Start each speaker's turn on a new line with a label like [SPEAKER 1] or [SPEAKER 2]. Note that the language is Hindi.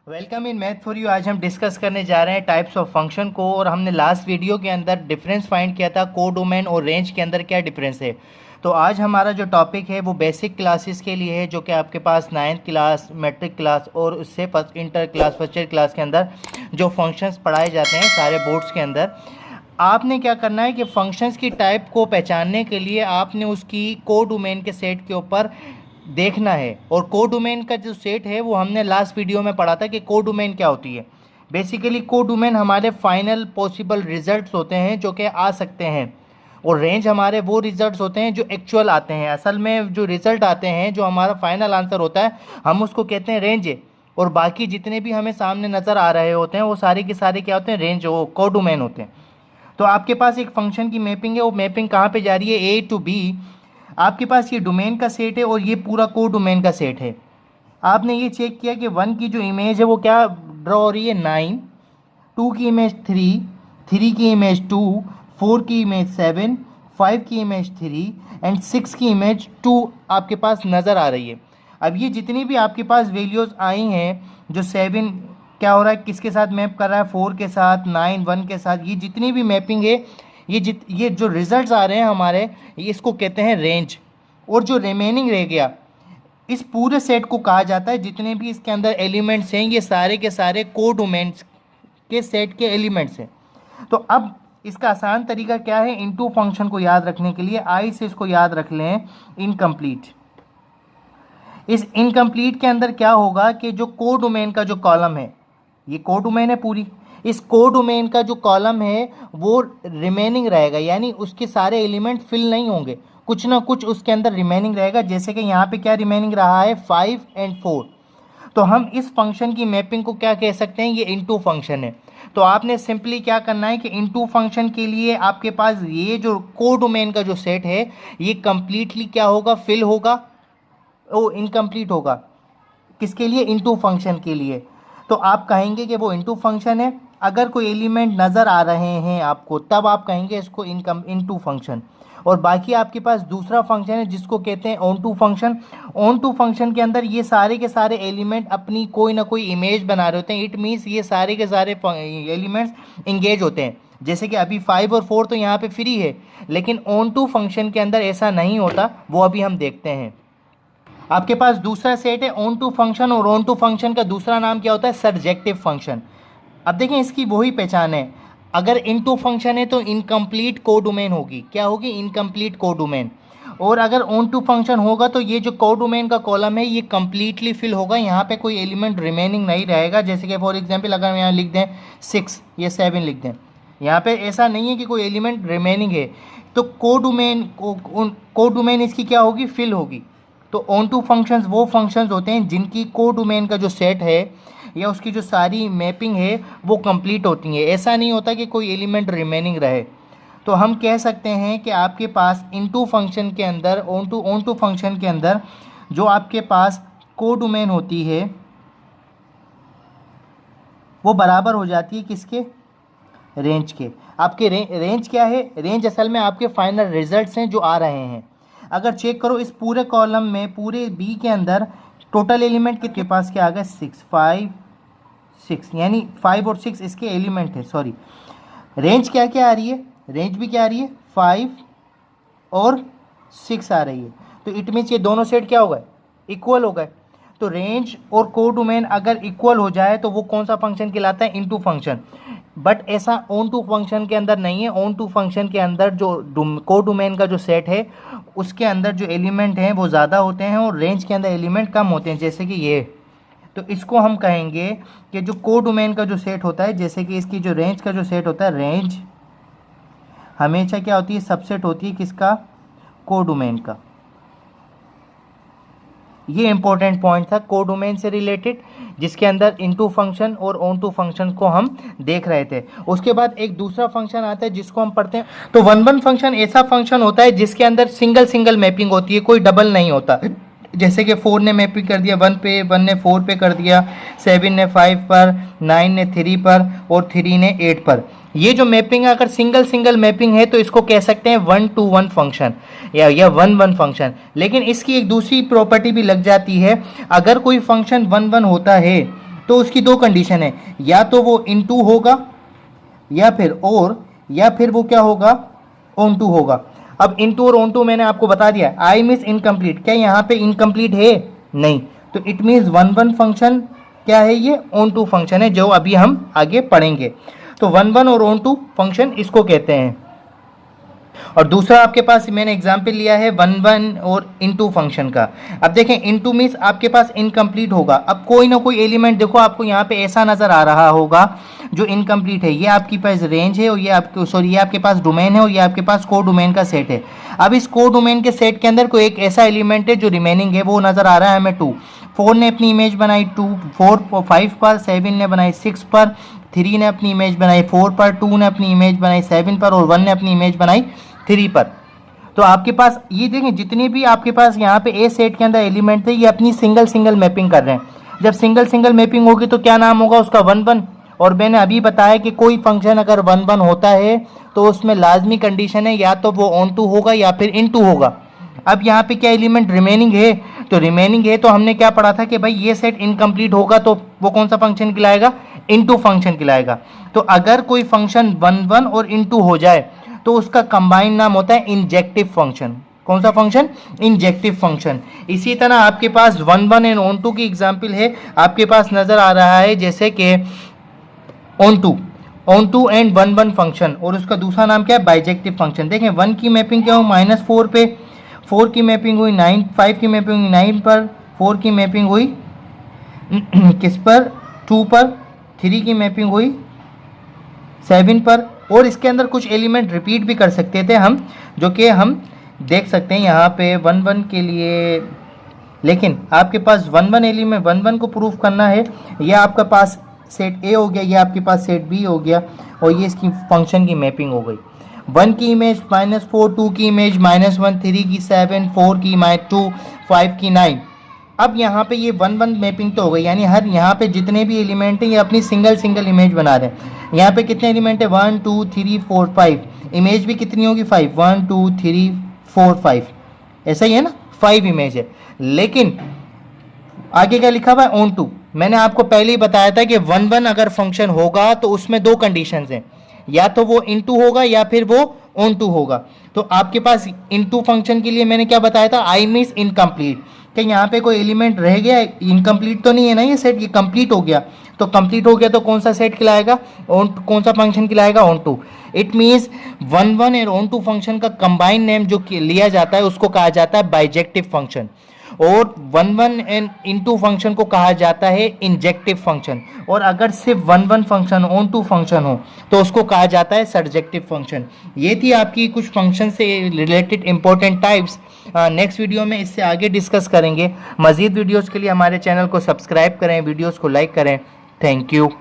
[SPEAKER 1] Welcome in math for you. आज हम डिस्कस करने जा रहे हैं टाइप्स ऑफ फंक्शन को। और हमने लास्ट वीडियो के अंदर डिफरेंस फाइंड किया था कोडोमेन और रेंज के अंदर क्या डिफरेंस है। तो आज हमारा जो टॉपिक है वो बेसिक क्लासेस के लिए है, जो कि आपके पास 9th क्लास, मैट्रिक क्लास और उससे inter class, first year class के अंदर जो फंक्शंस पढ़ाए जाते हैं सारे बोर्ड्स के अंदर। आपने क्या करना है कि फंक्शंस की टाइप को पहचानने के लिए आपने उसकी कोडोमेन के सेट के ऊपर देखना है। और कोडोमेन का जो सेट है वो हमने लास्ट वीडियो में पढ़ा था कि कोडोमेन क्या होती है। बेसिकली कोडोमेन हमारे फाइनल पॉसिबल रिजल्ट्स होते हैं जो कि आ सकते हैं, और रेंज हमारे वो रिजल्ट्स होते हैं जो एक्चुअल आते हैं। असल में जो रिजल्ट आते हैं, जो हमारा फाइनल आंसर होता है, हम उसको कहते हैं रेंज है। और बाकी जितने भी हमें सामने नज़र आ रहे होते हैं वो सारे के सारे क्या होते हैं, रेंज, वो कोडोमेन होते हैं। तो आपके पास एक फंक्शन की मैपिंग है, वो मैपिंग कहाँ पे जा रही है, ए टू बी। आपके पास ये डोमेन का सेट है और ये पूरा कोडोमेन का सेट है। आपने ये चेक किया कि 1 की जो इमेज है वो क्या ड्रॉ हो रही है, 9, 2 की इमेज 3, 3 की इमेज 2, 4 की इमेज 7, 5 की इमेज 3 एंड 6 की इमेज 2 आपके पास नज़र आ रही है। अब ये जितनी भी आपके पास वैल्यूज़ आई हैं, जो 7 क्या हो रहा है, किसके साथ मैप कर रहा है, 4 के साथ, 9 1 के साथ, ये जितनी भी मैपिंग है, ये जो रिजल्ट्स आ रहे हैं हमारे, इसको कहते हैं रेंज। और जो रिमेनिंग रह गया, इस पूरे सेट को कहा जाता है, जितने भी इसके अंदर एलिमेंट्स हैं ये सारे के सारे कोडोमेन्स के सेट के एलिमेंट्स हैं। तो अब इसका आसान तरीका क्या है, इनटू फंक्शन को याद रखने के लिए आई से इसको याद रख लें, इनकम्प्लीट। इस इनकम्प्लीट के अंदर क्या होगा कि जो कोडोमेन का जो कॉलम है, ये कोडोमेन है पूरी, इस कोडोमेन का जो कॉलम है वो रिमेनिंग रहेगा, यानी उसके सारे एलिमेंट फिल नहीं होंगे, कुछ ना कुछ उसके अंदर रिमेनिंग रहेगा। जैसे कि यहाँ पे क्या रिमेनिंग रहा है, 5 एंड 4। तो हम इस फंक्शन की मैपिंग को क्या कह सकते हैं, ये इनटू फंक्शन है। तो आपने सिंपली क्या करना है कि इनटू फंक्शन के लिए आपके पास ये जो कोडोमेन का जो सेट है ये कंप्लीटली क्या होगा, फिल होगा, वो इनकम्प्लीट होगा। किसके लिए, इनटू फंक्शन के लिए। तो आप कहेंगे कि वो इनटू फंक्शन है। अगर कोई एलिमेंट नज़र आ रहे हैं आपको, तब आप कहेंगे इसको इनटू फंक्शन। और बाकी आपके पास दूसरा फंक्शन है जिसको कहते हैं onto function. Onto function के अंदर ये सारे के सारे एलिमेंट अपनी कोई ना कोई इमेज बना रहे होते हैं। इट मीन्स ये सारे के सारे एलिमेंट्स इंगेज होते हैं। जैसे कि अभी 5 और 4 तो यहाँ पे फ्री है, लेकिन ऑन टू फंक्शन के अंदर ऐसा नहीं होता, वो अभी हम देखते हैं। आपके पास दूसरा सेट है ऑन टू फंक्शन, और ऑन टू फंक्शन का दूसरा नाम क्या होता है, सर्जेक्टिव फंक्शन। अब देखें इसकी वही पहचान है, अगर इनटू फंक्शन है तो इनकम्प्लीट कोडोमेन होगी, क्या होगी, इनकम्प्लीट कोडोमेन। और अगर ऑन टू फंक्शन होगा तो ये जो कोडोमेन का कॉलम है ये कम्प्लीटली फिल होगा, यहाँ पे कोई एलिमेंट रिमेनिंग नहीं रहेगा। जैसे कि फॉर एग्जांपल अगर हम यहाँ लिख दें 6 या 7 लिख दें, यहाँ पे ऐसा नहीं है कि कोई एलिमेंट रिमेनिंग है, तो कोडोमेन इसकी क्या होगी, फिल होगी। तो ऑन टू फंक्शंस वो फंक्शंस होते हैं जिनकी कोडोमेन का जो सेट है या उसकी जो सारी मैपिंग है वो कंप्लीट होती है। ऐसा नहीं होता कि कोई एलिमेंट रिमेनिंग रहे। तो हम कह सकते हैं कि आपके पास इनटू फंक्शन के अंदर, ऑन टू फंक्शन के अंदर जो आपके पास कोडोमेन होती है वो बराबर हो जाती है किसके, रेंज के। आपके रेंज क्या है, रेंज असल में आपके फाइनल रिजल्ट्स हैं जो आ रहे हैं। अगर चेक करो इस पूरे कॉलम में, पूरे बी के अंदर टोटल एलिमेंट किसके पास क्या आ गया, 6, 5, 6, यानी 5 और 6 इसके एलिमेंट है। सॉरी, रेंज क्या क्या आ रही है, रेंज भी क्या आ रही है, 5 और 6 आ रही है। तो इट मीन्स ये दोनों सेट क्या हो गए, इक्वल हो गए। तो रेंज और कोडोमेन अगर इक्वल हो जाए तो वो कौन सा फंक्शन कहलाता है, इनटू फंक्शन। बट ऐसा ऑन टू फंक्शन के अंदर नहीं है। ऑन टू फंक्शन के अंदर जो कोडोमेन का जो सेट है उसके अंदर जो एलिमेंट हैं वो ज़्यादा होते हैं और रेंज के अंदर एलिमेंट कम होते हैं, जैसे कि ये। तो इसको हम कहेंगे कि जो कोडोमेन का जो सेट होता है, जैसे कि इसकी जो रेंज का जो सेट होता है, रेंज हमेशा क्या होती है, सबसेट होती है किसका, कोडोमेन का। ये इंपॉर्टेंट पॉइंट था कोडोमेन से रिलेटेड, जिसके अंदर इनटू फंक्शन और ऑन टू फंक्शन को हम देख रहे थे। उसके बाद एक दूसरा फंक्शन आता है जिसको हम पढ़ते हैं। तो 1 1 फंक्शन ऐसा फंक्शन होता है जिसके अंदर सिंगल मैपिंग होती है, कोई डबल नहीं होता। जैसे कि 4 ने मैपिंग कर दिया 1 पे, 1 ने 4 पे कर दिया, 7 ने 5 पर, 9 ने 3 पर और 3 ने 8 पर। ये जो मैपिंग है अगर सिंगल मैपिंग है तो इसको कह सकते हैं 1 to 1 फंक्शन या 1 फंक्शन। लेकिन इसकी एक दूसरी प्रॉपर्टी भी लग जाती है, अगर कोई फंक्शन 1 1 होता है तो उसकी दो कंडीशन है, या तो वो इनटू होगा या फिर और, या फिर वो क्या होगा, ऑन टू होगा। अब इनटू और ऑन टू मैंने आपको बता दिया। आई मीन्स इनकम्प्लीट, क्या यहाँ पे इनकम्प्लीट है? नहीं, तो it means one one function क्या है, ये ऑन टू फंक्शन है, जो अभी हम आगे पढ़ेंगे। तो वन वन और ऑन टू फंक्शन इसको कहते हैं। और दूसरा आपके पास मैंने एग्जाम्पल लिया है वन वन और इनटू फंक्शन का। अब देखें, इनटू मीन्स आपके पास इनकम्प्लीट होगा। अब कोई ना कोई एलिमेंट देखो आपको यहाँ पे ऐसा नजर आ रहा होगा जो इनकम्प्लीट है। ये आपके पास रेंज है और ये आपके ये आपके पास डोमेन है और ये आपके पास को डोमेन का सेट है। अब इस को डोमेन के सेट के अंदर कोई एक ऐसा एलिमेंट है जो रिमेनिंग है, वो नजर आ रहा है हमें 2। 4 ने अपनी इमेज बनाई 5 पर, 7 ने बनाई 6 पर, 3 ने अपनी इमेज बनाई 4 पर, 2 ने अपनी इमेज बनाई 7 पर और 1 ने अपनी इमेज बनाई 3 पर। तो आपके पास ये देखें, जितने भी आपके पास यहाँ पे ए सेट के अंदर एलिमेंट थे, ये अपनी सिंगल सिंगल मैपिंग कर रहे हैं। जब सिंगल सिंगल मैपिंग होगी तो क्या नाम होगा उसका, वन वन। और मैंने अभी बताया कि कोई फंक्शन अगर वन वन होता है तो उसमें लाजमी कंडीशन है या तो वो ऑन टू होगा या फिर इन टू होगा। अब यहाँ पे क्या एलिमेंट रिमेनिंग है, तो रिमेनिंग है तो हमने क्या पढ़ा था कि भाई ये सेट इनकम्प्लीट होगा तो वो कौन सा फंक्शन कहलाएगा, इनटू फंक्शन कहलाएगा। तो अगर कोई फंक्शन वन वन और इनटू हो जाए तो उसका कंबाइंड नाम होता है इंजेक्टिव फंक्शन। कौन सा फंक्शन, इंजेक्टिव फंक्शन। इसी तरह आपके पास one one and onto की एग्जाम्पल है, आपके पास नजर आ रहा है जैसे कि onto and one one function, और उसका दूसरा नाम क्या है, बाइजेक्टिव फंक्शन। देखें, 1 की मैपिंग क्या हो, -4 पे, 4 की मैपिंग हुई 9, 5 की मैपिंग हुई 9 पर, 4 की मैपिंग हुई किस पर, 2 पर, 3 की मैपिंग हुई 7 पर। और इसके अंदर कुछ एलिमेंट रिपीट भी कर सकते थे हम, जो कि हम देख सकते हैं यहाँ पे वन वन के लिए। लेकिन आपके पास one one element, one one को प्रूफ करना है, यह आपका पास सेट ए हो गया, ये आपके पास सेट बी हो गया, और ये इसकी फंक्शन की मैपिंग हो गई। 1 की इमेज -4, 2 की इमेज -1, 3 की 7, 4 की -2, 5 की 9। अब यहाँ पे ये वन वन मैपिंग तो हो गई, यानी हर यहाँ पे जितने भी एलिमेंट हैं ये अपनी सिंगल सिंगल इमेज बना रहे हैं। यहाँ पे कितने एलिमेंट है, 1 2 3 4 5, इमेज भी कितनी होगी 5, 1 2 3 4 5, ऐसा ही है ना, 5 इमेज है। लेकिन आगे क्या लिखा हुआ है, ऑन टू। मैंने आपको पहले ही बताया था कि वन वन अगर फंक्शन होगा तो उसमें दो कंडीशंस हैं, या तो वो इनटू होगा या फिर वो ऑन टू होगा। तो आपके पास इनटू फंक्शन के लिए मैंने क्या बताया था, आई मीन्स इनकम्प्लीट, कि यहाँ पे कोई एलिमेंट रह गया, इनकम्प्लीट तो नहीं है ना ये सेट, ये कंप्लीट हो गया। तो कंप्लीट हो गया तो कौन सा सेट कहलाएगा, कौन सा फंक्शन कहलाएगा, onto. It means one one and onto function का कंबाइंड नेम जो लिया जाता है उसको कहा जाता है बाइजेक्टिव फंक्शन, और one one and into function को कहा जाता है इंजेक्टिव फंक्शन। और अगर सिर्फ one one function, onto function हो तो उसको कहा जाता है सर्जेक्टिव फंक्शन। ये थी आपकी कुछ फंक्शन से related important types. Next video में इससे आगे डिस्कस करेंगे। मज़ीद वीडियोज़ के लिए हमारे चैनल को सब्सक्राइब करें, वीडियोज़ को लाइक करें। Thank you.